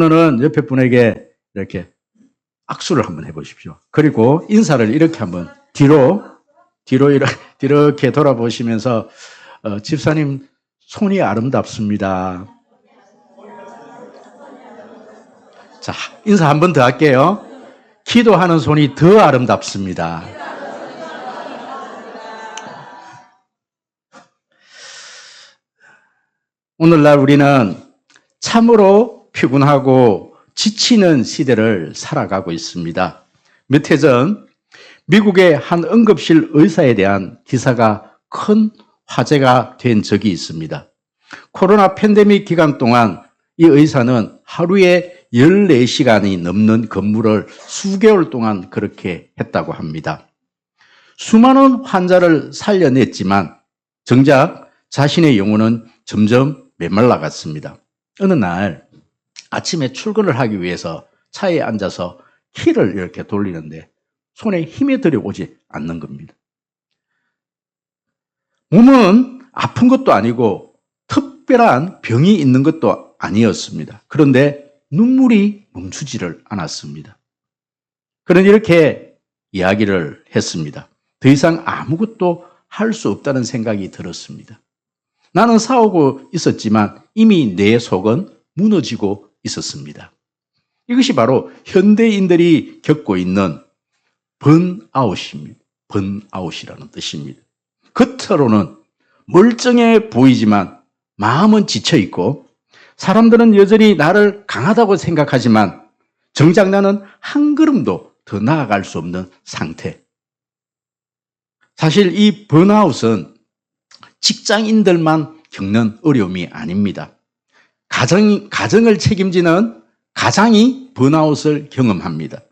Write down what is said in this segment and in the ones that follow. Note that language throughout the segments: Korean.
오늘은 옆에 분에게 이렇게 악수를 한번 해보십시오. 그리고 인사를 이렇게 한번 뒤로 이렇게 돌아보시면서 집사님 손이 아름답습니다. 자, 인사 한 번 더 할게요. 기도하는 손이 더 아름답습니다. 오늘날 우리는 참으로 피곤하고 지치는 시대를 살아가고 있습니다. 몇 해 전 미국의 한 응급실 의사에 대한 기사가 큰 화제가 된 적이 있습니다. 코로나 팬데믹 기간 동안 이 의사는 하루에 14시간이 넘는 근무를 수개월 동안 그렇게 했다고 합니다. 수많은 환자를 살려냈지만 정작 자신의 영혼은 점점 메말라갔습니다. 어느 날 아침에 출근을 하기 위해서 차에 앉아서 키를 이렇게 돌리는데 손에 힘이 들어오지 않는 겁니다. 몸은 아픈 것도 아니고 특별한 병이 있는 것도 아니었습니다. 그런데 눈물이 멈추지를 않았습니다. 그는 이렇게 이야기를 했습니다. 더 이상 아무것도 할 수 없다는 생각이 들었습니다. 나는 싸우고 있었지만 이미 내 속은 무너지고 있었습니다. 이것이 바로 현대인들이 겪고 있는 번아웃입니다. 번아웃이라는 뜻입니다. 겉으로는 멀쩡해 보이지만 마음은 지쳐있고 사람들은 여전히 나를 강하다고 생각하지만 정작 나는 한 걸음도 더 나아갈 수 없는 상태. 사실 이 번아웃은 직장인들만 겪는 어려움이 아닙니다. 가정을 책임지는 가장이 번아웃을 경험합니다.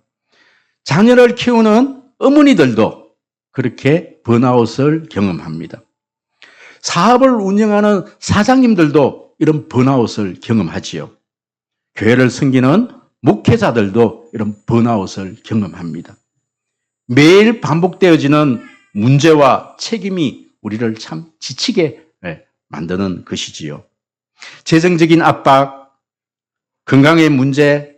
자녀를 키우는 어머니들도 그렇게 번아웃을 경험합니다. 사업을 운영하는 사장님들도 이런 번아웃을 경험하지요. 교회를 섬기는 목회자들도 이런 번아웃을 경험합니다. 매일 반복되어지는 문제와 책임이 우리를 참 지치게 만드는 것이지요. 재정적인 압박, 건강의 문제,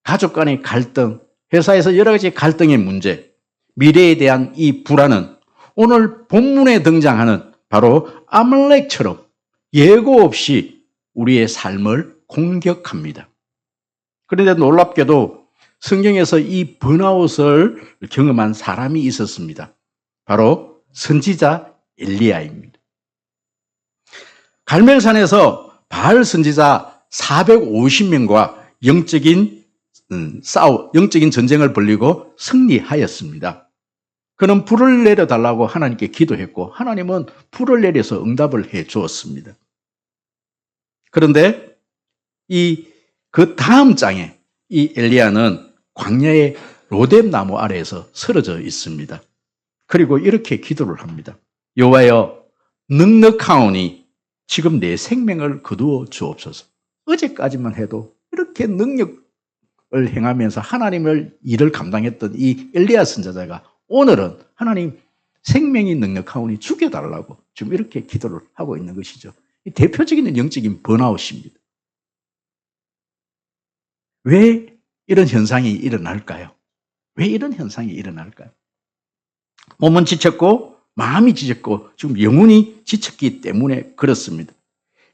가족 간의 갈등, 회사에서 여러 가지 갈등의 문제, 미래에 대한 이 불안은 오늘 본문에 등장하는 바로 아말렉처럼 예고 없이 우리의 삶을 공격합니다. 그런데 놀랍게도 성경에서 이 번아웃을 경험한 사람이 있었습니다. 바로 선지자 엘리야입니다. 갈멜산에서 바알 선지자 450명과 영적인 전쟁을 벌이고 승리하였습니다. 그는 불을 내려달라고 하나님께 기도했고 하나님은 불을 내려서 응답을 해 주었습니다. 그런데 그 다음 장에 이 엘리야는 광야의 로뎀 나무 아래에서 쓰러져 있습니다. 그리고 이렇게 기도를 합니다. 여호와여, 넉넉하오니 지금 내 생명을 거두어 주옵소서. 어제까지만 해도 이렇게 능력을 행하면서 하나님을 일을 감당했던 이 엘리야 선지자가 오늘은 하나님 생명이 넉넉하오니 죽여달라고 지금 이렇게 기도를 하고 있는 것이죠. 이 대표적인 영적인 번아웃입니다. 왜 이런 현상이 일어날까요? 왜 이런 현상이 일어날까요? 몸은 지쳤고 마음이 지쳤고 지금 영혼이 지쳤기 때문에 그렇습니다.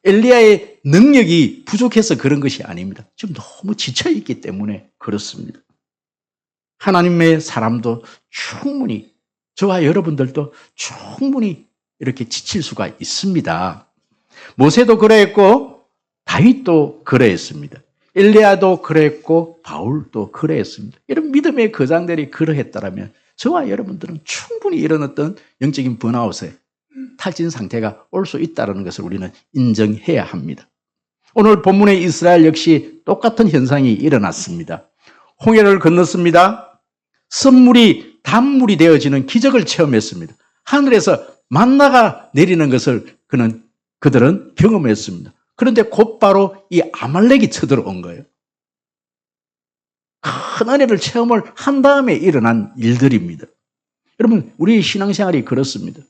엘리야의 능력이 부족해서 그런 것이 아닙니다. 지금 너무 지쳐있기 때문에 그렇습니다. 하나님의 사람도 충분히, 저와 여러분들도 충분히 이렇게 지칠 수가 있습니다. 모세도 그러했고 다윗도 그러했습니다. 엘리야도 그랬고 바울도 그랬습니다. 이런 믿음의 거장들이 그러했다면 저와 여러분들은 충분히 이런 어떤 영적인 번아웃에 탈진 상태가 올 수 있다는 것을 우리는 인정해야 합니다. 오늘 본문의 이스라엘 역시 똑같은 현상이 일어났습니다. 홍해를 건넜습니다. 샘물이 단물이 되어지는 기적을 체험했습니다. 하늘에서 만나가 내리는 것을 그들은 경험했습니다. 그런데 곧바로 이 아말렉이 쳐들어온 거예요. 큰 은혜를 체험을 한 다음에 일어난 일들입니다. 여러분, 우리의 신앙생활이 그렇습니다.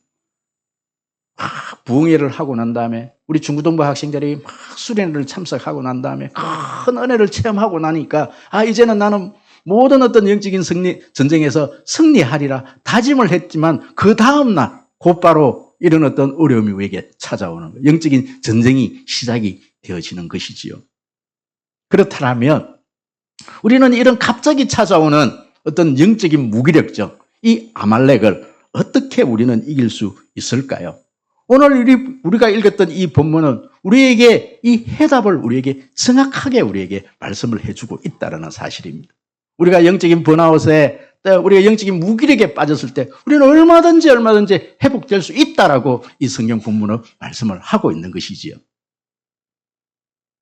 막 부흥회를 하고 난 다음에 우리 중고등부 학생들이 막 수련회를 참석하고 난 다음에 큰 은혜를 체험하고 나니까 이제는 나는 모든 어떤 영적인 전쟁에서 승리하리라 다짐을 했지만 그 다음날 곧바로 이런 어떤 어려움이 우리에게 찾아오는 거예요. 영적인 전쟁이 시작이 되어지는 것이지요. 그렇다면 우리는 이런 갑자기 찾아오는 어떤 영적인 무기력적 이 아말렉을 어떻게 우리는 이길 수 있을까요? 오늘 우리가 읽었던 이 본문은 우리에게 이 해답을 우리에게 정확하게 우리에게 말씀을 해주고 있다는 사실입니다. 우리가 영적인 번아웃에 우리가 영적인 무기력에 빠졌을 때 우리는 얼마든지 회복될 수 있다라고 이 성경 본문은 말씀을 하고 있는 것이지요.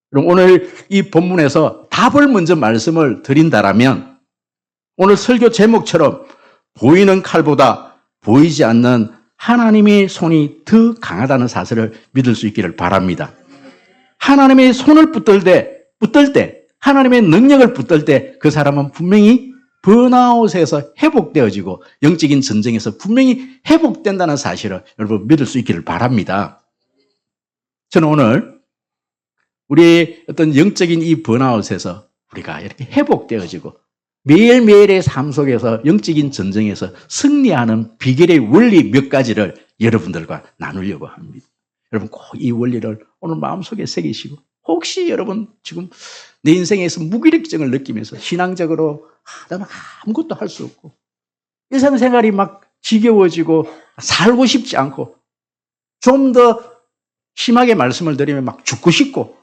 그럼 오늘 이 본문에서 답을 먼저 말씀을 드린다라면 오늘 설교 제목처럼 보이는 칼보다 보이지 않는 하나님의 손이 더 강하다는 사실을 믿을 수 있기를 바랍니다. 하나님의 손을 붙들 때 하나님의 능력을 붙들 때 그 사람은 분명히 번아웃에서 회복되어지고 영적인 전쟁에서 분명히 회복된다는 사실을 여러분 믿을 수 있기를 바랍니다. 저는 오늘 우리의 어떤 영적인 이 번아웃에서 우리가 이렇게 회복되어지고 매일매일의 삶 속에서 영적인 전쟁에서 승리하는 비결의 원리 몇 가지를 여러분들과 나누려고 합니다. 여러분 꼭 이 원리를 오늘 마음속에 새기시고 혹시 여러분 지금 내 인생에서 무기력증을 느끼면서 신앙적으로 나는 아무것도 할 수 없고 일상생활이 막 지겨워지고 살고 싶지 않고 좀 더 심하게 말씀을 드리면 막 죽고 싶고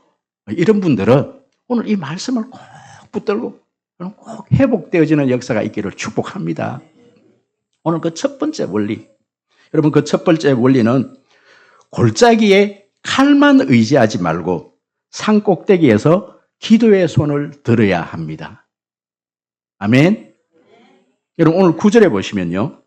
이런 분들은 오늘 이 말씀을 꼭 붙들고 꼭 회복되어지는 역사가 있기를 축복합니다. 오늘 그 첫 번째 원리, 여러분 그 첫 번째 원리는 골짜기에 칼만 의지하지 말고 산 꼭대기에서 기도의 손을 들어야 합니다. 아멘. 여러분 오늘 9절에 보시면요.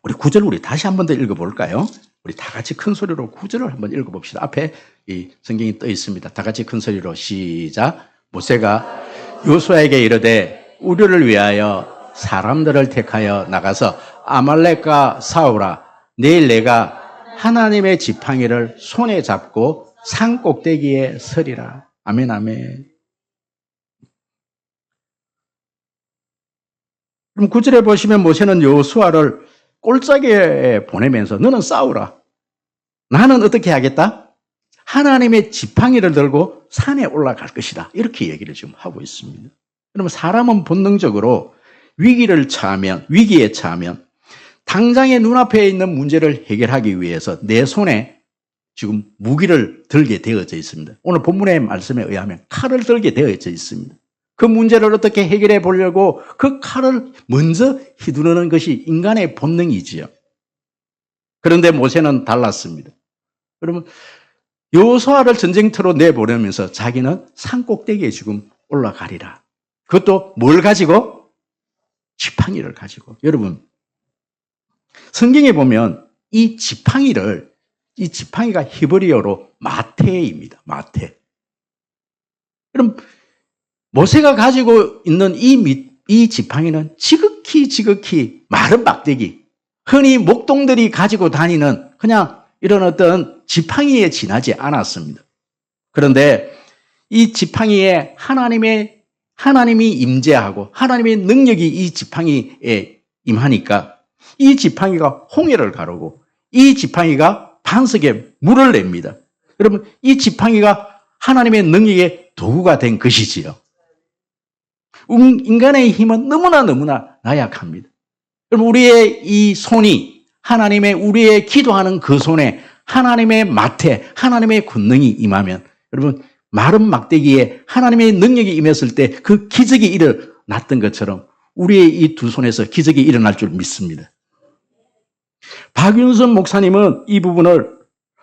우리 9절 우리 다시 한 번 더 읽어볼까요? 우리 다 같이 큰 소리로 9절을 한번 읽어봅시다. 앞에 이 성경이 떠 있습니다. 다 같이 큰 소리로 시작. 모세가 요수아에게 이르되 우리를 위하여 사람들을 택하여 나가서 아말렉과 싸우라. 내일 내가 하나님의 지팡이를 손에 잡고 산 꼭대기에 서리라. 아멘, 아멘. 그럼 9절에 보시면 모세는 여호수아를 골짜기에 보내면서 너는 싸우라. 나는 어떻게 하겠다? 하나님의 지팡이를 들고 산에 올라갈 것이다. 이렇게 얘기를 지금 하고 있습니다. 그러면 사람은 본능적으로 위기에 처하면 당장의 눈앞에 있는 문제를 해결하기 위해서 내 손에 지금 무기를 들게 되어져 있습니다. 오늘 본문의 말씀에 의하면 칼을 들게 되어져 있습니다. 그 문제를 어떻게 해결해 보려고 그 칼을 먼저 휘두르는 것이 인간의 본능이지요. 그런데 모세는 달랐습니다. 그러면 여호수아를 전쟁터로 내보내면서 자기는 산 꼭대기에 지금 올라가리라. 그것도 뭘 가지고? 지팡이를 가지고. 여러분 성경에 보면 이 지팡이가 히브리어로 마테입니다. 마테. 그럼 모세가 가지고 있는 이 지팡이는 지극히 마른 막대기, 흔히 목동들이 가지고 다니는 그냥 이런 어떤 지팡이에 지나지 않았습니다. 그런데 이 지팡이에 하나님이 임재하고 하나님의 능력이 이 지팡이에 임하니까 이 지팡이가 홍해를 가르고 이 지팡이가 반석에 물을 냅니다. 여러분 이 지팡이가 하나님의 능력의 도구가 된 것이지요. 인간의 힘은 너무나 나약합니다. 여러분 우리의 이 손이 우리의 기도하는 그 손에 하나님의 마태, 하나님의 권능이 임하면 여러분 마른 막대기에 하나님의 능력이 임했을 때 그 기적이 일어났던 것처럼 우리의 이 두 손에서 기적이 일어날 줄 믿습니다. 박윤선 목사님은 이 부분을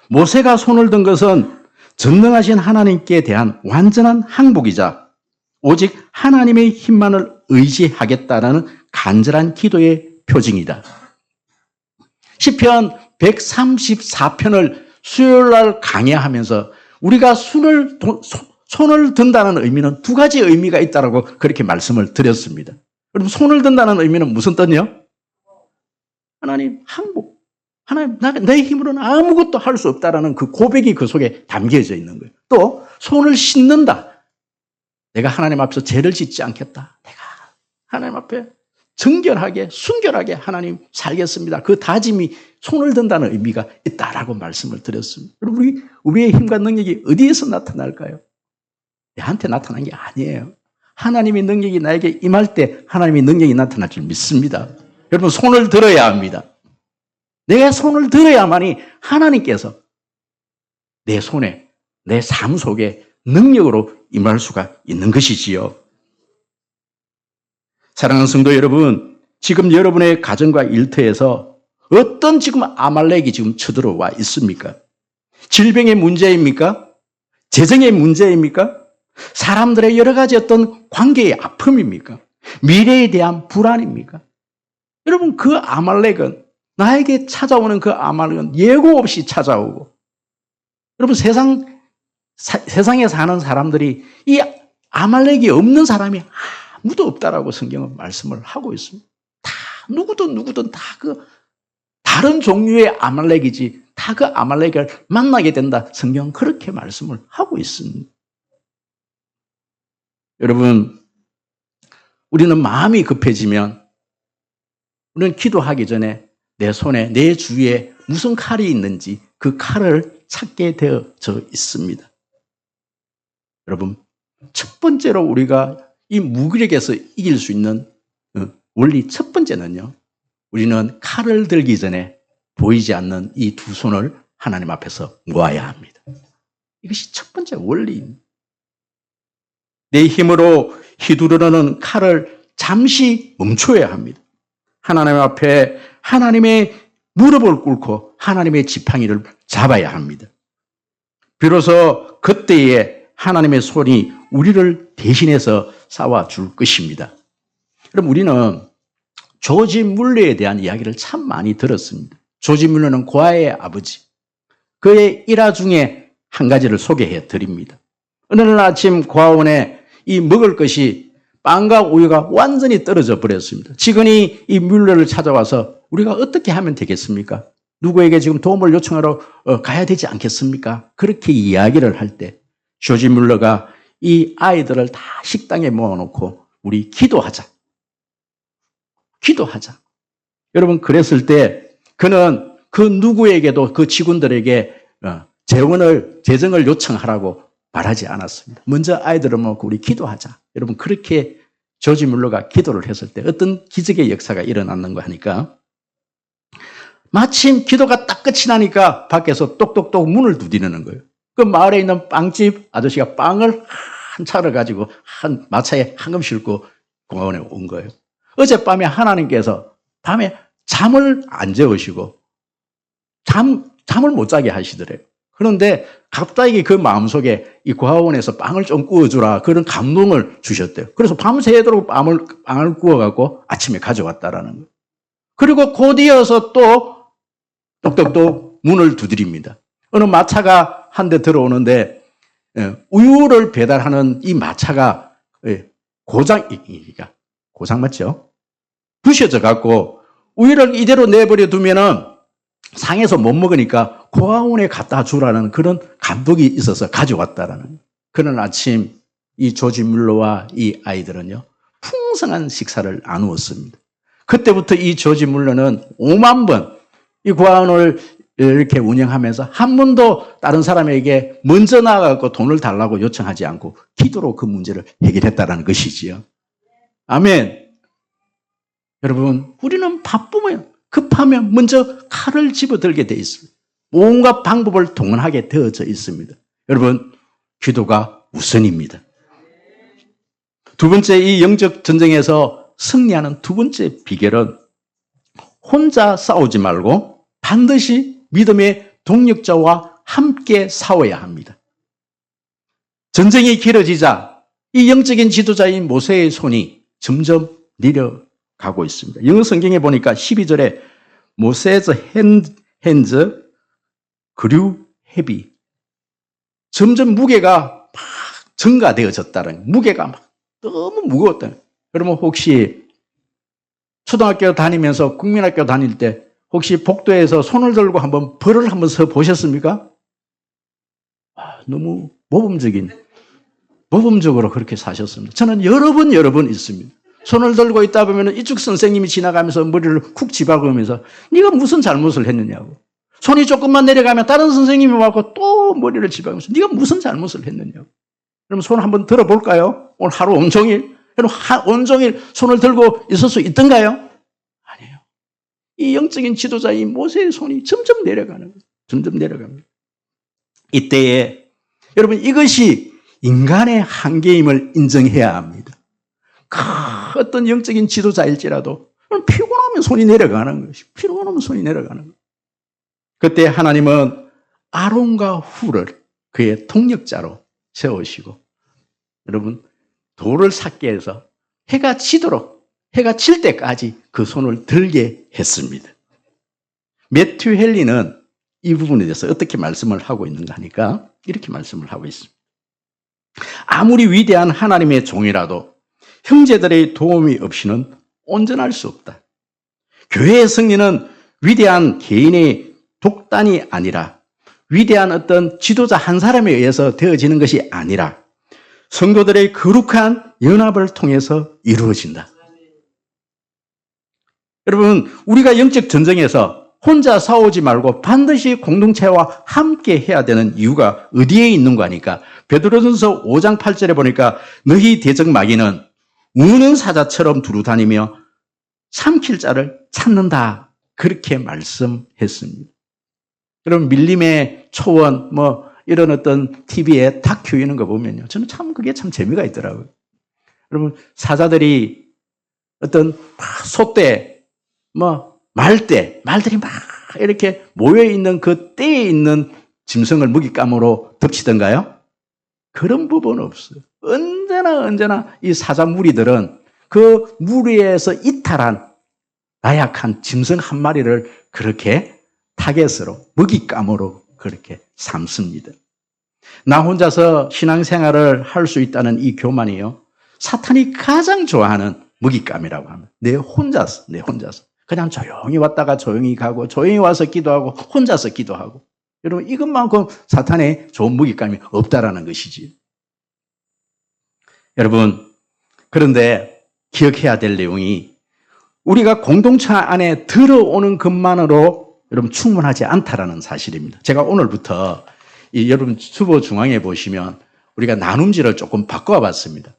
모세가 손을 든 것은 전능하신 하나님께 대한 완전한 항복이자 오직 하나님의 힘만을 의지하겠다라는 간절한 기도의 표징이다. 시편 134편을 수요일날 강의하면서 우리가 손을 든다는 의미는 두 가지 의미가 있다고 그렇게 말씀을 드렸습니다. 여러분 손을 든다는 의미는 무슨 뜻이요? 하나님 항복. 하나님, 내 힘으로는 아무것도 할 수 없다라는 그 고백이 그 속에 담겨져 있는 거예요. 또 손을 씻는다. 내가 하나님 앞에서 죄를 짓지 않겠다. 내가 하나님 앞에 정결하게 순결하게 하나님 살겠습니다. 그 다짐이 손을 든다는 의미가 있다라고 말씀을 드렸습니다. 여러분, 우리의 힘과 능력이 어디에서 나타날까요? 내한테 나타난 게 아니에요. 하나님의 능력이 나에게 임할 때 하나님의 능력이 나타날 줄 믿습니다. 여러분, 손을 들어야 합니다. 내가 손을 들어야만이 하나님께서 내 손에, 내 삶 속에 능력으로 임할 수가 있는 것이지요. 사랑하는 성도 여러분, 지금 여러분의 가정과 일터에서 어떤 지금 아말렉이 지금 쳐들어와 있습니까? 질병의 문제입니까? 재정의 문제입니까? 사람들의 여러 가지 어떤 관계의 아픔입니까? 미래에 대한 불안입니까? 여러분, 그 아말렉은, 나에게 찾아오는 그 아말렉은 예고 없이 찾아오고, 여러분, 세상에 사는 사람들이 이 아말렉이 없는 사람이 아무도 없다라고 성경은 말씀을 하고 있습니다. 다 누구든 다 그 다른 종류의 아말렉이지 다 그 아말렉을 만나게 된다. 성경은 그렇게 말씀을 하고 있습니다. 여러분, 우리는 마음이 급해지면 우리는 기도하기 전에 내 손에, 내 주위에 무슨 칼이 있는지 그 칼을 찾게 되어져 있습니다. 여러분, 첫 번째로 우리가 이 무기력에서 이길 수 있는 원리 첫 번째는요, 우리는 칼을 들기 전에 보이지 않는 이 두 손을 하나님 앞에서 모아야 합니다. 이것이 첫 번째 원리입니다. 내 힘으로 휘두르는 칼을 잠시 멈춰야 합니다. 하나님 앞에 하나님의 무릎을 꿇고 하나님의 지팡이를 잡아야 합니다. 비로소 그때에 하나님의 손이 우리를 대신해서 싸워줄 것입니다. 그럼 우리는 조지 물러에 대한 이야기를 참 많이 들었습니다. 조지 물러는 고아의 아버지. 그의 일화 중에 한 가지를 소개해 드립니다. 어느 날 아침 고아원에 이 먹을 것이 빵과 우유가 완전히 떨어져 버렸습니다. 직원이 이 물러를 찾아와서 우리가 어떻게 하면 되겠습니까? 누구에게 지금 도움을 요청하러 가야 되지 않겠습니까? 그렇게 이야기를 할 때 조지 물러가 이 아이들을 다 식당에 모아놓고 우리 기도하자. 기도하자. 여러분, 그랬을 때 그는 그 누구에게도 그 직원들에게 재정을 요청하라고 말하지 않았습니다. 먼저 아이들을 모아놓고 우리 기도하자. 여러분, 그렇게 조지 물러가 기도를 했을 때 어떤 기적의 역사가 일어났는가 하니까 마침 기도가 딱 끝이 나니까 밖에서 똑똑똑 문을 두드리는 거예요. 그 마을에 있는 빵집 아저씨가 빵을 한 차를 가지고 한 마차에 한금 싣고 공원에 온 거예요. 어젯밤에 하나님께서 밤에 잠을 안 재우시고 잠을 못 자게 하시더래요. 그런데 갑자기 그 마음속에 이 고아원에서 빵을 좀 구워주라 그런 감동을 주셨대요. 그래서 밤새도록 빵을 구워갖고 아침에 가져왔다라는 거예요. 그리고 곧이어서 또 똑똑똑 문을 두드립니다. 어느 마차가 한 대 들어오는데 우유를 배달하는 이 마차가 고장 맞죠? 부셔져 갖고 우유를 이대로 내버려 두면은 상해서 못 먹으니까 고아원에 갖다 주라는 그런 감독이 있어서 가져왔다라는. 그런 아침 이 조지 물러와 이 아이들은요 풍성한 식사를 나누었습니다. 그때부터 이 조지 물러는 5만 번 이 고아원을 이렇게 운영하면서 한 번도 다른 사람에게 먼저 나가고 돈을 달라고 요청하지 않고 기도로 그 문제를 해결했다는 것이지요. 아멘. 여러분, 우리는 바쁘면 급하면 먼저 칼을 집어들게 돼 있습니다. 온갖 방법을 동원하게 되어져 있습니다. 여러분, 기도가 우선입니다. 두 번째, 이 영적 전쟁에서 승리하는 두 번째 비결은 혼자 싸우지 말고 반드시 믿음의 동력자와 함께 싸워야 합니다. 전쟁이 길어지자 이 영적인 지도자인 모세의 손이 점점 내려가고 있습니다. 영어 성경에 보니까 12절에 모세's hands grew heavy. 점점 무게가 막 증가되어졌다는, 무게가 막 너무 무거웠다. 여러분 혹시 초등학교 다니면서 국민학교 다닐 때 혹시 복도에서 손을 들고 한번 벌을 한번 서 보셨습니까? 너무 모범적으로 그렇게 사셨습니다. 저는 여러 번 있습니다. 손을 들고 있다 보면 이쪽 선생님이 지나가면서 머리를 쿡 집어가면서 네가 무슨 잘못을 했느냐고. 손이 조금만 내려가면 다른 선생님이 와서 또 머리를 집어가면서 네가 무슨 잘못을 했느냐고. 그럼 손 한번 들어볼까요? 오늘 하루 온종일? 온종일 손을 들고 있을 수 있던가요? 아니에요. 이 영적인 지도자인 모세의 손이 점점 내려가는 거예요. 점점 내려갑니다. 이때에 여러분 이것이 인간의 한계임을 인정해야 합니다. 어떤 영적인 지도자일지라도 피곤하면 손이 내려가는 것이 피곤하면 손이 내려가는 것. 그때 하나님은 아론과 훌을 그의 통역자로 세우시고 여러분 돌을 삭게 해서 해가 칠 때까지 그 손을 들게 했습니다. 매튜 헨리는 이 부분에 대해서 어떻게 말씀을 하고 있는가 하니까 이렇게 말씀을 하고 있습니다. 아무리 위대한 하나님의 종이라도 형제들의 도움이 없이는 온전할 수 없다. 교회의 승리는 위대한 개인의 독단이 아니라 위대한 어떤 지도자 한 사람에 의해서 되어지는 것이 아니라 성도들의 거룩한 연합을 통해서 이루어진다. 여러분, 우리가 영적 전쟁에서 혼자 싸우지 말고 반드시 공동체와 함께 해야 되는 이유가 어디에 있는 거 아니까? 베드로전서 5장 8절에 보니까 너희 대적 마귀는 우는 사자처럼 두루다니며 삼킬 자를 찾는다. 그렇게 말씀했습니다. 여러분 밀림의 초원 이런 어떤 TV에 다큐 이런 거 보면요. 저는 그게 참 재미가 있더라고요. 여러분 사자들이 어떤 소떼 말들이 막 이렇게 모여 있는 그 떼에 있는 짐승을 먹잇감으로 덮치던가요? 그런 부분은 없어요. 언제나 이 사자 무리들은 그 무리에서 이탈한 나약한 짐승 한 마리를 그렇게 타겟으로 먹잇감으로 그렇게 삼습니다. 나 혼자서 신앙생활을 할 수 있다는 이 교만이요. 사탄이 가장 좋아하는 먹잇감이라고 합니다. 내 혼자서. 그냥 조용히 왔다가 조용히 가고 조용히 와서 기도하고 혼자서 기도하고. 여러분 이것만큼 사탄의 좋은 먹잇감이 없다라는 것이지. 여러분 그런데 기억해야 될 내용이 우리가 공동체 안에 들어오는 것만으로 여러분 충분하지 않다라는 사실입니다. 제가 오늘부터 여러분 수보 중앙에 보시면 우리가 나눔지를 조금 바꿔봤습니다.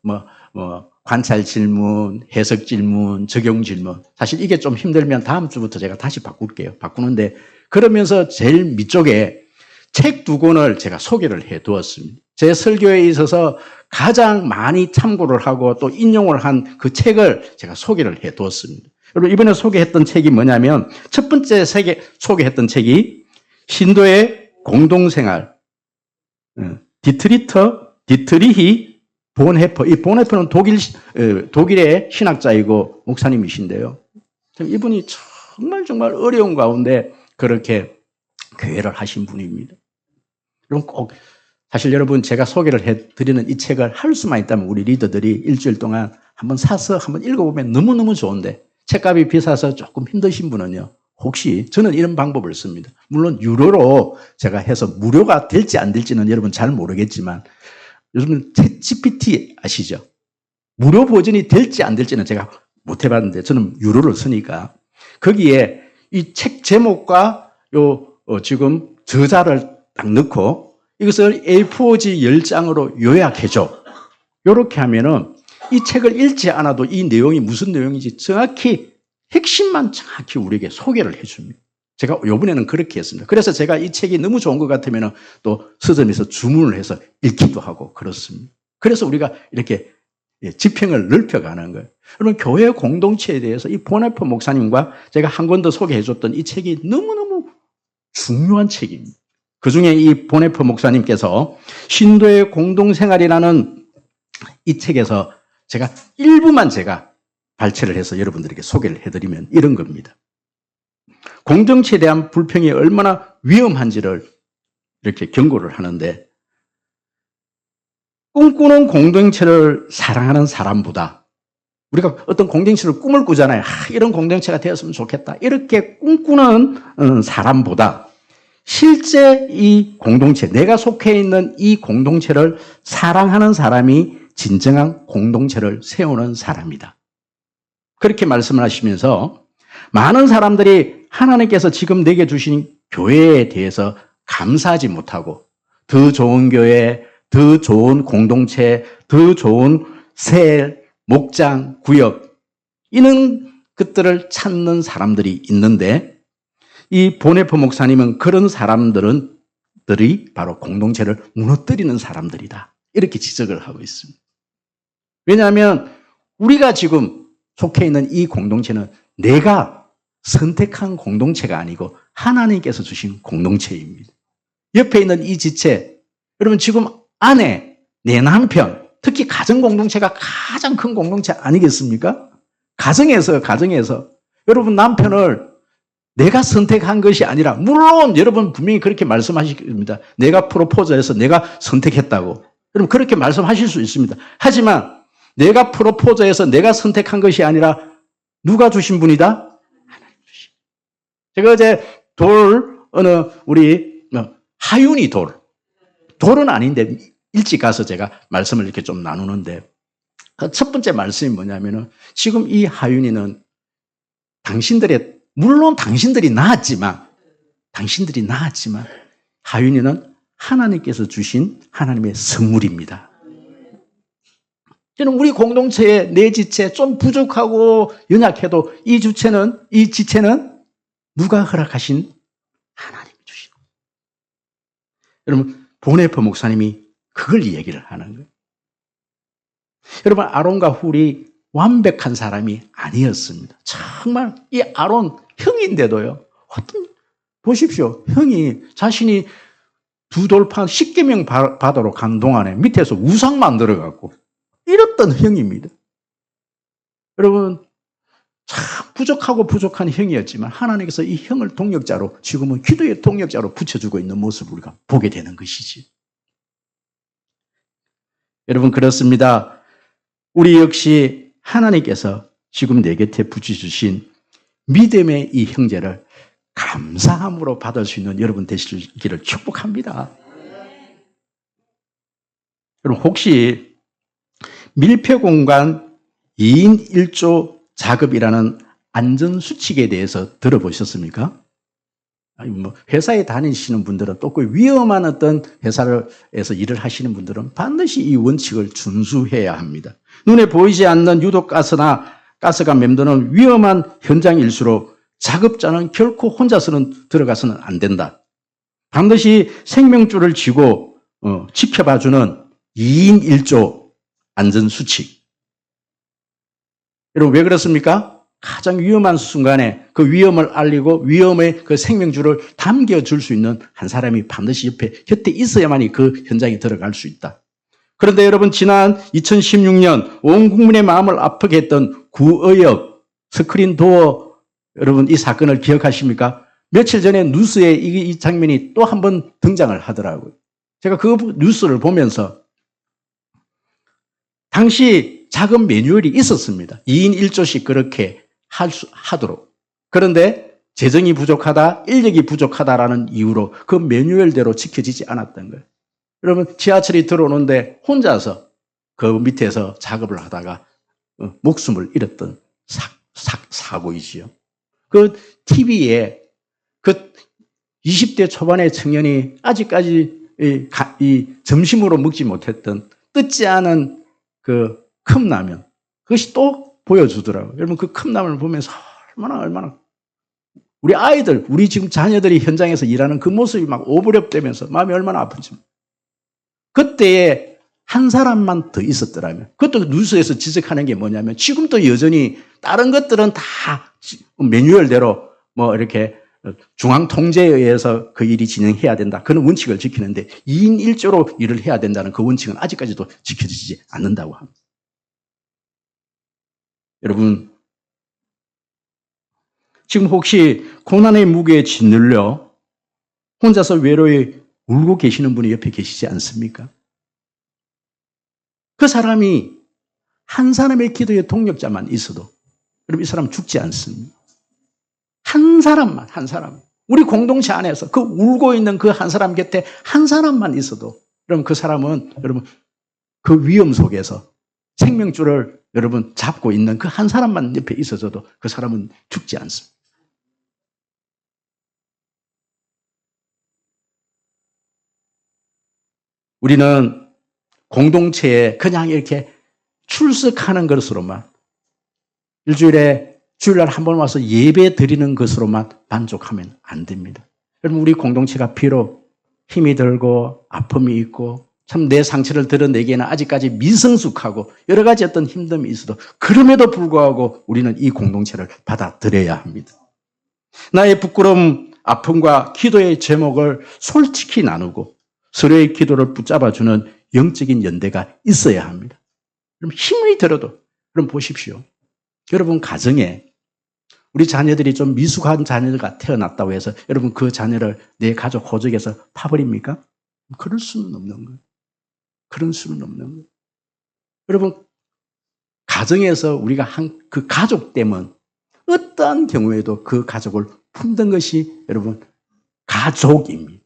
관찰 질문, 해석 질문, 적용 질문. 사실 이게 좀 힘들면 다음 주부터 제가 다시 바꿀게요. 바꾸는데 그러면서 제일 밑쪽에 책 2권을 제가 소개를 해두었습니다. 제 설교에 있어서 가장 많이 참고를 하고 또 인용을 한 그 책을 제가 소개를 해두었습니다. 여러분 이번에 소개했던 책이 뭐냐면 첫 번째 소개했던 책이 신도의 공동생활 디트리히 본헤퍼. 이 본헤퍼는 독일의 신학자이고 목사님이신데요. 이분이 정말 어려운 가운데 그렇게 교회를 하신 분입니다. 여러분 꼭 사실 여러분 제가 소개를 해드리는 이 책을 할 수만 있다면 우리 리더들이 일주일 동안 한번 사서 한번 읽어보면 너무너무 좋은데 책값이 비싸서 조금 힘드신 분은요. 혹시 저는 이런 방법을 씁니다. 물론 유료로 제가 해서 무료가 될지 안 될지는 여러분 잘 모르겠지만 요즘은 챗GPT 아시죠? 무료 버전이 될지 안 될지는 제가 못 해봤는데 저는 유료를 쓰니까 거기에 이 책 제목과 지금 저자를 딱 넣고 이것을 A4지 10장으로 요약해줘. 이렇게 하면은 이 책을 읽지 않아도 이 내용이 무슨 내용인지 정확히 핵심만 정확히 우리에게 소개를 해줍니다. 제가 이번에는 그렇게 했습니다. 그래서 제가 이 책이 너무 좋은 것 같으면 또 서점에서 주문을 해서 읽기도 하고 그렇습니다. 그래서 우리가 이렇게 지평을 넓혀가는 거예요. 여러분 교회 공동체에 대해서 이 본헤퍼 목사님과 제가 한 권 더 소개해줬던 이 책이 너무너무 중요한 책입니다. 그중에 이 본헤퍼 목사님께서 신도의 공동생활이라는 이 책에서 제가 일부만 제가 발췌를 해서 여러분들에게 소개를 해드리면 이런 겁니다. 공동체에 대한 불평이 얼마나 위험한지를 이렇게 경고를 하는데 꿈꾸는 공동체를 사랑하는 사람보다 우리가 어떤 공동체를 꿈을 꾸잖아요. 이런 공동체가 되었으면 좋겠다. 이렇게 꿈꾸는 사람보다 실제 이 공동체, 내가 속해 있는 이 공동체를 사랑하는 사람이 진정한 공동체를 세우는 사람이다. 그렇게 말씀을 하시면서 많은 사람들이 하나님께서 지금 내게 주신 교회에 대해서 감사하지 못하고 더 좋은 교회, 더 좋은 공동체, 더 좋은 새 목장, 구역 이런 것들을 찾는 사람들이 있는데 이 보네포 목사님은 그런 사람들이 바로 공동체를 무너뜨리는 사람들이다. 이렇게 지적을 하고 있습니다. 왜냐하면 우리가 지금 속해 있는 이 공동체는 내가 선택한 공동체가 아니고 하나님께서 주신 공동체입니다. 옆에 있는 이 지체, 여러분 지금 아내, 내 남편, 특히 가정 공동체가 가장 큰 공동체 아니겠습니까? 가정에서 여러분 남편을 내가 선택한 것이 아니라 물론 여러분 분명히 그렇게 말씀하실 겁니다. 내가 프로포즈해서 내가 선택했다고. 여러분 그렇게 말씀하실 수 있습니다. 하지만 내가 프로포즈해서 내가 선택한 것이 아니라 누가 주신 분이다? 하나님 주신. 제가 어제 우리 하윤이 돌은 아닌데 일찍 가서 제가 말씀을 이렇게 좀 나누는데 첫 번째 말씀이 뭐냐면은 지금 이 하윤이는 물론 당신들이 낳았지만 하윤이는 하나님께서 주신 하나님의 선물입니다. 저는 우리 공동체의 내 지체 좀 부족하고 연약해도 이 지체는 누가 허락하신 하나님이 주신. 여러분 보네포 목사님이 그걸 얘기를 하는 거예요. 여러분 아론과 훌이 완벽한 사람이 아니었습니다. 정말 이 아론 형인데도요. 보십시오. 형이 자신이 두 돌판 10계명 받으러 간 동안에 밑에서 우상 만들어갖고 이랬던 형입니다. 여러분 참 부족한 형이었지만 하나님께서 이 형을 동력자로 지금은 기도의 동력자로 붙여주고 있는 모습을 우리가 보게 되는 것이지. 여러분 그렇습니다. 우리 역시 하나님께서 지금 내 곁에 붙여주신 믿음의 이 형제를 감사함으로 받을 수 있는 여러분 되시기를 축복합니다. 여러분 혹시 밀폐공간 2인 1조 작업이라는 안전수칙에 대해서 들어보셨습니까? 회사에 다니시는 분들은 또 그 위험한 어떤 회사에서 일을 하시는 분들은 반드시 이 원칙을 준수해야 합니다. 눈에 보이지 않는 유독가스나 가스가 맴도는 위험한 현장일수록 작업자는 결코 혼자서는 들어가서는 안 된다. 반드시 생명줄을 쥐고 지켜봐주는 2인 1조 안전수칙. 여러분 왜 그렇습니까? 가장 위험한 순간에 그 위험을 알리고 위험의 그 생명줄을 담겨줄 수 있는 한 사람이 반드시 곁에 있어야만이 그 현장에 들어갈 수 있다. 그런데 여러분 지난 2016년 온 국민의 마음을 아프게 했던 구의역 스크린 도어 여러분 이 사건을 기억하십니까? 며칠 전에 뉴스에 이 장면이 또 한 번 등장을 하더라고요. 제가 그 뉴스를 보면서 당시 작업 매뉴얼이 있었습니다. 2인 1조씩 그렇게 하도록. 그런데 재정이 부족하다, 인력이 부족하다라는 이유로 그 매뉴얼대로 지켜지지 않았던 거예요. 여러분 지하철이 들어오는데 혼자서 그 밑에서 작업을 하다가 목숨을 잃었던 사고이지요. 그 TV에 그 20대 초반의 청년이 아직까지 이 점심으로 먹지 못했던 뜯지 않은 그 컵라면 그것이 또 보여주더라고요. 여러분 그 컵라면을 보면서 얼마나 우리 지금 자녀들이 현장에서 일하는 그 모습이 막 오버랩되면서 마음이 얼마나 아픈지. 그때에 한 사람만 더 있었더라면 그것도 뉴스에서 지적하는 게 뭐냐면 지금도 여전히 다른 것들은 다 매뉴얼대로 뭐 이렇게 중앙 통제에 의해서 그 일이 진행해야 된다. 그런 원칙을 지키는데 2인 1조로 일을 해야 된다는 그 원칙은 아직까지도 지켜지지 않는다고 합니다. 여러분 지금 혹시 고난의 무게에 짓눌려 혼자서 외로이 울고 계시는 분이 옆에 계시지 않습니까? 그 사람이 한 사람의 기도의 동력자만 있어도 여러분 이 사람 죽지 않습니다. 한 사람만, 한 사람. 우리 공동체 안에서 그 울고 있는 그 한 사람 곁에 한 사람만 있어도 여러분 그 사람은 여러분 그 위험 속에서 생명줄을 여러분 잡고 있는 그 한 사람만 옆에 있어서도 그 사람은 죽지 않습니다. 우리는 공동체에 그냥 이렇게 출석하는 것으로만 일주일에 주일날 한 번 와서 예배 드리는 것으로만 만족하면 안 됩니다. 여러분 우리 공동체가 비록 힘이 들고 아픔이 있고 참 내 상처를 드러내기에는 아직까지 미성숙하고 여러 가지 어떤 힘듦이 있어도 그럼에도 불구하고 우리는 이 공동체를 받아들여야 합니다. 나의 부끄러움, 아픔과 기도의 제목을 솔직히 나누고 서로의 기도를 붙잡아주는 영적인 연대가 있어야 합니다. 그럼 힘이 들어도 그럼 보십시오. 여러분 가정에 우리 자녀들이 좀 미숙한 자녀가 태어났다고 해서 여러분 그 자녀를 내 가족 호적에서 파버립니까? 그럴 수는 없는 거예요. 그럴 수는 없는 거예요. 여러분 가정에서 우리가 그 가족 때문에 어떠한 경우에도 그 가족을 품던 것이 여러분 가족입니다.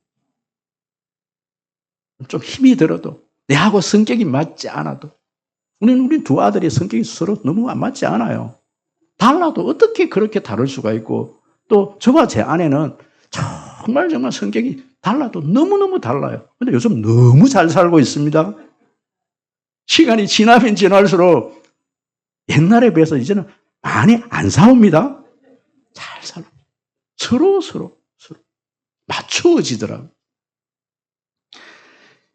좀 힘이 들어도 내하고 성격이 맞지 않아도 우리 두 아들이 성격이 서로 너무 안 맞지 않아요. 달라도 어떻게 그렇게 다를 수가 있고 또 저와 제 아내는 정말 성격이 달라도 너무너무 달라요. 근데 요즘 너무 잘 살고 있습니다. 시간이 지나면 지날수록 옛날에 비해서 이제는 많이 안 싸웁니다. 잘 살아. 서로 맞추어지더라고요.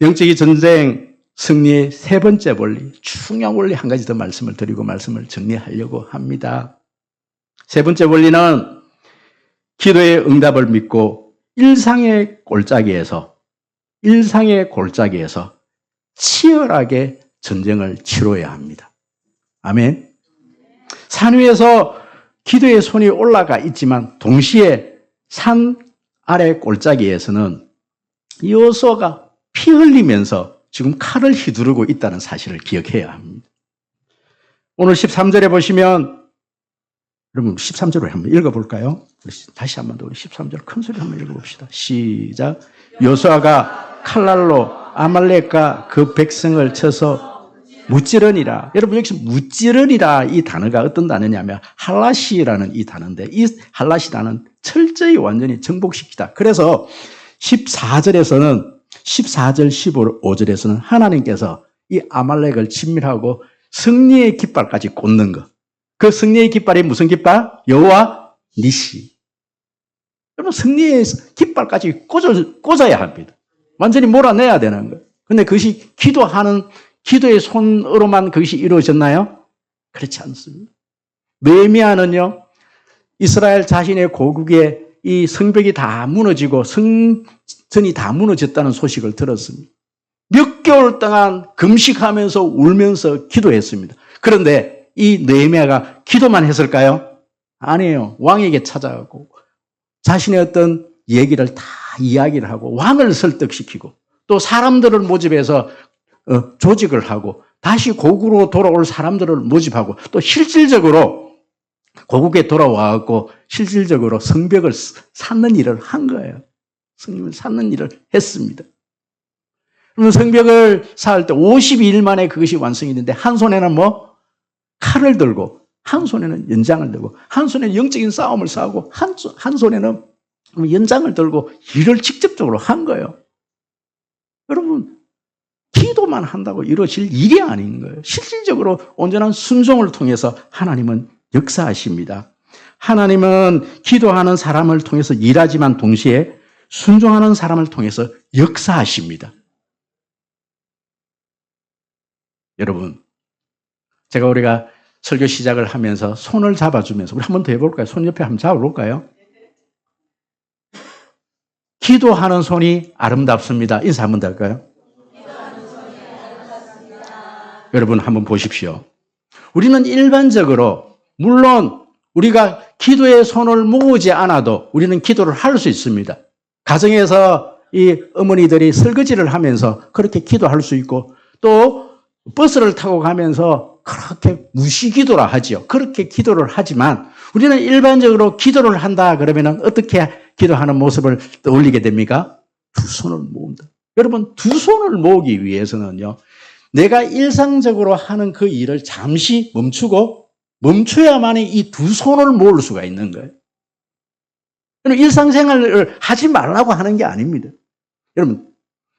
영적인 전쟁 승리의 세 번째 원리, 중요한 원리 한 가지 더 말씀을 드리고 말씀을 정리하려고 합니다. 세 번째 원리는 기도의 응답을 믿고 일상의 골짜기에서 치열하게 전쟁을 치러야 합니다. 아멘. 산 위에서 기도의 손이 올라가 있지만 동시에 산 아래 골짜기에서는 여호수아가 피 흘리면서 지금 칼을 휘두르고 있다는 사실을 기억해야 합니다. 오늘 13절에 보시면 여러분 13절을 한번 읽어볼까요? 다시 한번 더 우리 13절 큰 소리 한번 읽어봅시다. 시작. 여호수아가 칼날로 아말렉과 그 백성을 쳐서 무찌르니라. 여러분 여기서 무찌르니라 이 단어가 어떤 단어냐면 할라시라는 이 단어인데 이 할라시라는 철저히 완전히 정복시키다. 그래서 14절 15절에서는 하나님께서 이 아말렉을 진멸하고 승리의 깃발까지 꽂는 것. 그 승리의 깃발이 무슨 깃발? 여호와 니시. 여러분 승리의 깃발까지 꽂아야 합니다. 완전히 몰아내야 되는 거예요. 그런데 그것이 기도의 손으로만 그것이 이루어졌나요? 그렇지 않습니다. 느헤미야는요, 이스라엘 자신의 고국에 이 성벽이 다 무너지고 성전이 다 무너졌다는 소식을 들었습니다. 몇 개월 동안 금식하면서 울면서 기도했습니다. 그런데 이 느헤미야가 기도만 했을까요? 아니에요. 왕에게 찾아가고 자신의 어떤 얘기를 다 이야기를 하고 왕을 설득시키고 또 사람들을 모집해서 조직을 하고 다시 고국으로 돌아올 사람들을 모집하고 또 실질적으로 고국에 돌아와서 실질적으로 성벽을 쌓는 일을 한 거예요. 성벽을 쌓는 일을 했습니다. 그러면 성벽을 쌓을 때 52일 만에 그것이 완성이 됐는데 한 손에는 칼을 들고 한 손에는 연장을 들고 한 손에는 영적인 싸움을 싸우고 한 손에는 연장을 들고 일을 직접적으로 한 거예요. 여러분 기도만 한다고 이루어질 일이 아닌 거예요. 실질적으로 온전한 순종을 통해서 하나님은 역사하십니다. 하나님은 기도하는 사람을 통해서 일하지만 동시에 순종하는 사람을 통해서 역사하십니다. 여러분, 우리가 설교 시작을 하면서 손을 잡아주면서 우리 한 번 더 해볼까요? 손 옆에 한번 잡아볼까요? 기도하는 손이 아름답습니다. 인사 한번 더 할까요? 여러분 한번 보십시오. 우리는 일반적으로 물론 우리가 기도의 손을 모으지 않아도 우리는 기도를 할 수 있습니다. 가정에서 이 어머니들이 설거지를 하면서 그렇게 기도할 수 있고 또 버스를 타고 가면서 그렇게 무시기도라 하죠. 그렇게 기도를 하지만 우리는 일반적으로 기도를 한다 그러면 어떻게 기도하는 모습을 떠올리게 됩니까? 두 손을 모은다. 여러분, 두 손을 모으기 위해서는요, 내가 일상적으로 하는 그 일을 잠시 멈춰야만이 이 두 손을 모을 수가 있는 거예요. 일상생활을 하지 말라고 하는 게 아닙니다. 여러분,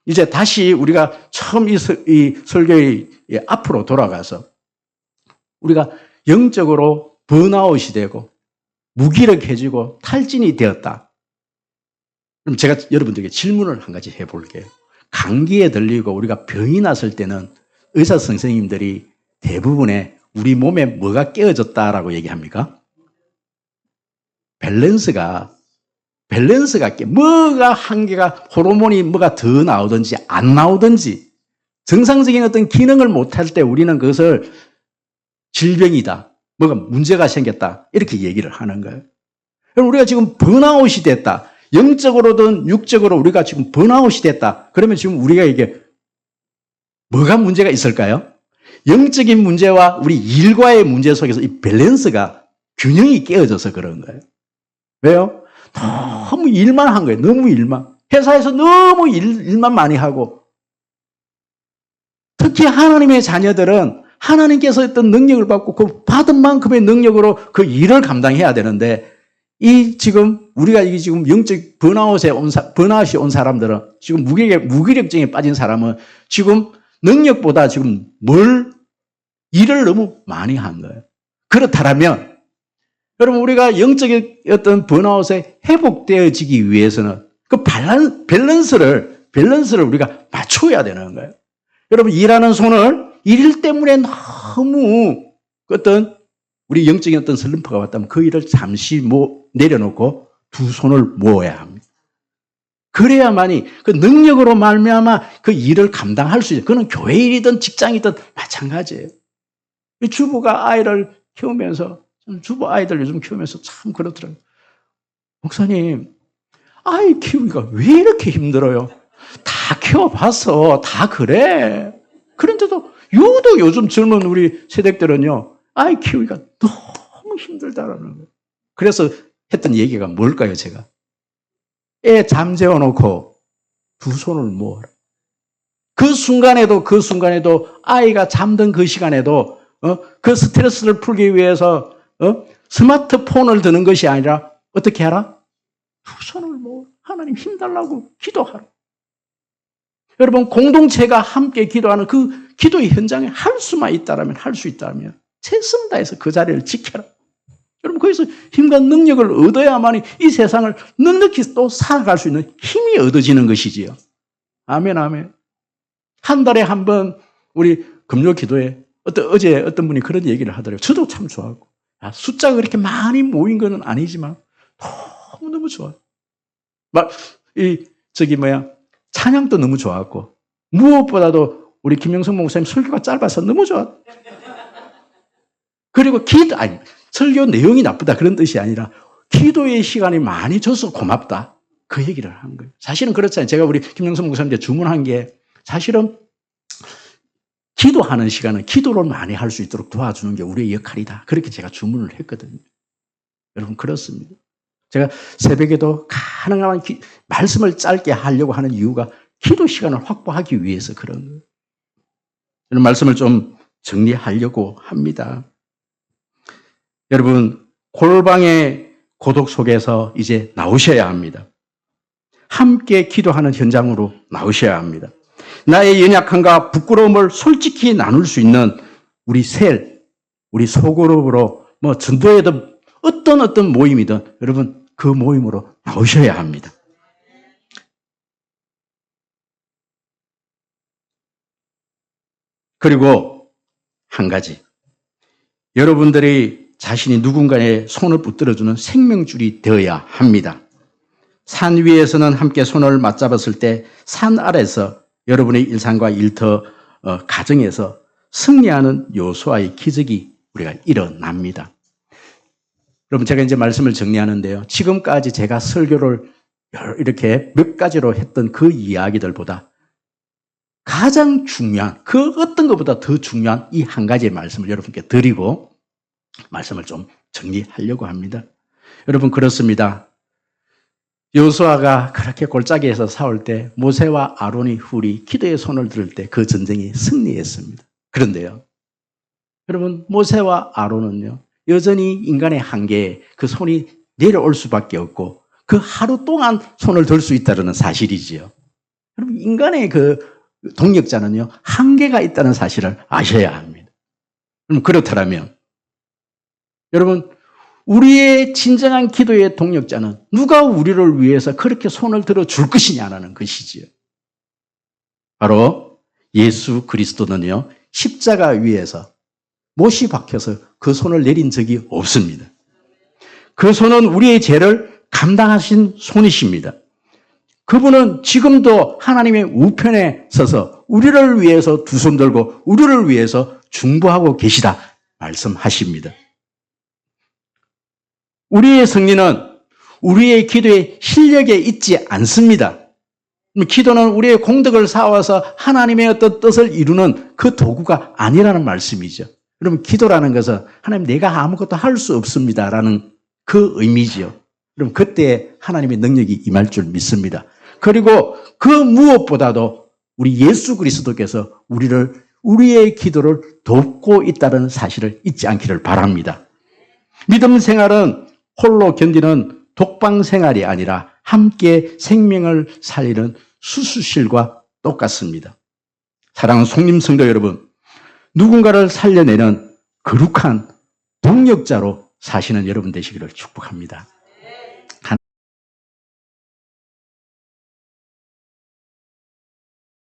이제 다시 우리가 처음 이 설교의 앞으로 돌아가서 우리가 영적으로 번아웃이 되고 무기력해지고 탈진이 되었다. 그럼 제가 여러분들에게 질문을 한 가지 해볼게요. 감기에 들리고 우리가 병이 났을 때는 의사 선생님들이 대부분의 우리 몸에 뭐가 깨어졌다라고 얘기합니까? 밸런스가 뭐가 한계가 호르몬이 뭐가 더 나오든지 안 나오든지 정상적인 어떤 기능을 못할 때 우리는 그것을 질병이다. 뭐가 문제가 생겼다. 이렇게 얘기를 하는 거예요. 그럼 우리가 지금 번아웃이 됐다. 영적으로든 육적으로 우리가 지금 번아웃이 됐다. 그러면 지금 우리가 이게 뭐가 문제가 있을까요? 영적인 문제와 우리 일과의 문제 속에서 이 밸런스가 균형이 깨어져서 그런 거예요. 왜요? 너무 일만 한 거예요. 너무 일만. 회사에서 너무 일만 많이 하고. 특히 하나님의 자녀들은 하나님께서 어떤 능력을 받고 그 받은 만큼의 능력으로 그 일을 감당해야 되는데 우리가 이게 지금 영적 번아웃이 온 사람들은 지금 무기력증에 빠진 사람은 지금 능력보다 지금 일을 너무 많이 한 거예요. 그렇다면 여러분, 우리가 영적인 어떤 번아웃에 회복되어지기 위해서는 그 밸런스를 우리가 맞춰야 되는 거예요. 여러분, 일하는 손을 일 때문에 너무 어떤 우리 영적인 어떤 슬럼프가 왔다면 그 일을 잠시 내려놓고 두 손을 모아야 합니다. 그래야만이 그 능력으로 말미암아 그 일을 감당할 수 있어요. 그건 교회 일이든 직장이든 마찬가지예요. 주부가 아이를 키우면서 주부 아이들 요즘 키우면서 참 그렇더라고요. 목사님, 아이 키우기가 왜 이렇게 힘들어요? 다 키워봤어. 다 그래. 그런데도 유독 요즘 젊은 우리 세대들은요, 아이 키우기가 너무 힘들다라는 거예요. 그래서 했던 얘기가 뭘까요, 제가? 애 잠재워 놓고 두 손을 모아라. 그 순간에도 아이가 잠든 그 시간에도 그 스트레스를 풀기 위해서 스마트폰을 드는 것이 아니라 어떻게 하라? 두 손을 모아. 하나님 힘달라고 기도하라. 여러분, 공동체가 함께 기도하는 그 기도의 현장에 할 수만 있다면, 할 수 있다면 최선을 다해서 그 자리를 지켜라. 여러분, 거기서 힘과 능력을 얻어야만이 이 세상을 넉넉히 또 살아갈 수 있는 힘이 얻어지는 것이지요. 아멘, 아멘. 한 달에 한 번 우리 금요 기도에 어제 어떤 분이 그런 얘기를 하더라고요. 저도 참 좋아하고. 숫자가 그렇게 많이 모인 건 아니지만 너무너무 좋아요. 찬양도 너무 좋았고, 무엇보다도 우리 김영성 목사님 설교가 짧아서 너무 좋았고, 그리고 설교 내용이 나쁘다 그런 뜻이 아니라 기도의 시간이 많이 줘서 고맙다. 그 얘기를 한 거예요. 사실은 그렇잖아요. 제가 우리 김영성 목사님한테 주문한 게 사실은 기도하는 시간은 기도를 많이 할 수 있도록 도와주는 게 우리의 역할이다. 그렇게 제가 주문을 했거든요. 여러분, 그렇습니다. 제가 새벽에도 가능한 말씀을 짧게 하려고 하는 이유가 기도 시간을 확보하기 위해서 그런 거예요. 이런 말씀을 좀 정리하려고 합니다. 여러분, 골방의 고독 속에서 이제 나오셔야 합니다. 함께 기도하는 현장으로 나오셔야 합니다. 나의 연약함과 부끄러움을 솔직히 나눌 수 있는 우리 소그룹으로 전도회든 어떤 모임이든 여러분 그 모임으로 나오셔야 합니다. 그리고 한 가지, 여러분들이 자신이 누군가의 손을 붙들어주는 생명줄이 되어야 합니다. 산 위에서는 함께 손을 맞잡았을 때 산 아래서 여러분의 일상과 일터, 가정에서 승리하는 요소와의 기적이 우리가 일어납니다. 여러분, 제가 이제 말씀을 정리하는데요. 지금까지 제가 설교를 이렇게 몇 가지로 했던 그 이야기들보다 가장 중요한, 그 어떤 것보다 더 중요한 이 한 가지의 말씀을 여러분께 드리고 말씀을 좀 정리하려고 합니다. 여러분, 그렇습니다. 여호수아가 그렇게 골짜기에서 싸울 때 모세와 아론이 훌이 기도의 손을 들 때 그 전쟁이 승리했습니다. 그런데요, 여러분, 모세와 아론은요, 여전히 인간의 한계에 그 손이 내려올 수밖에 없고 그 하루 동안 손을 들 수 있다는 사실이지요. 여러분, 인간의 그 동력자는요, 한계가 있다는 사실을 아셔야 합니다. 그럼 그렇다면 여러분, 우리의 진정한 기도의 동력자는 누가 우리를 위해서 그렇게 손을 들어 줄 것이냐는 것이지요. 바로 예수 그리스도는요, 십자가 위에서 못이 박혀서 그 손을 내린 적이 없습니다. 그 손은 우리의 죄를 감당하신 손이십니다. 그분은 지금도 하나님의 우편에 서서 우리를 위해서 두 손 들고 우리를 위해서 중보하고 계시다 말씀하십니다. 우리의 승리는 우리의 기도의 실력에 있지 않습니다. 기도는 우리의 공덕을 쌓아서 하나님의 어떤 뜻을 이루는 그 도구가 아니라는 말씀이죠. 여러분, 기도라는 것은 하나님, 내가 아무것도 할 수 없습니다라는 그 의미지요. 여러분, 그때 하나님의 능력이 임할 줄 믿습니다. 그리고 그 무엇보다도 우리 예수 그리스도께서 우리의 기도를 돕고 있다는 사실을 잊지 않기를 바랍니다. 믿음 생활은 홀로 견디는 독방 생활이 아니라 함께 생명을 살리는 수수실과 똑같습니다. 사랑하는 속림 성도 여러분, 누군가를 살려내는 거룩한 동력자로 사시는 여러분 되시기를 축복합니다.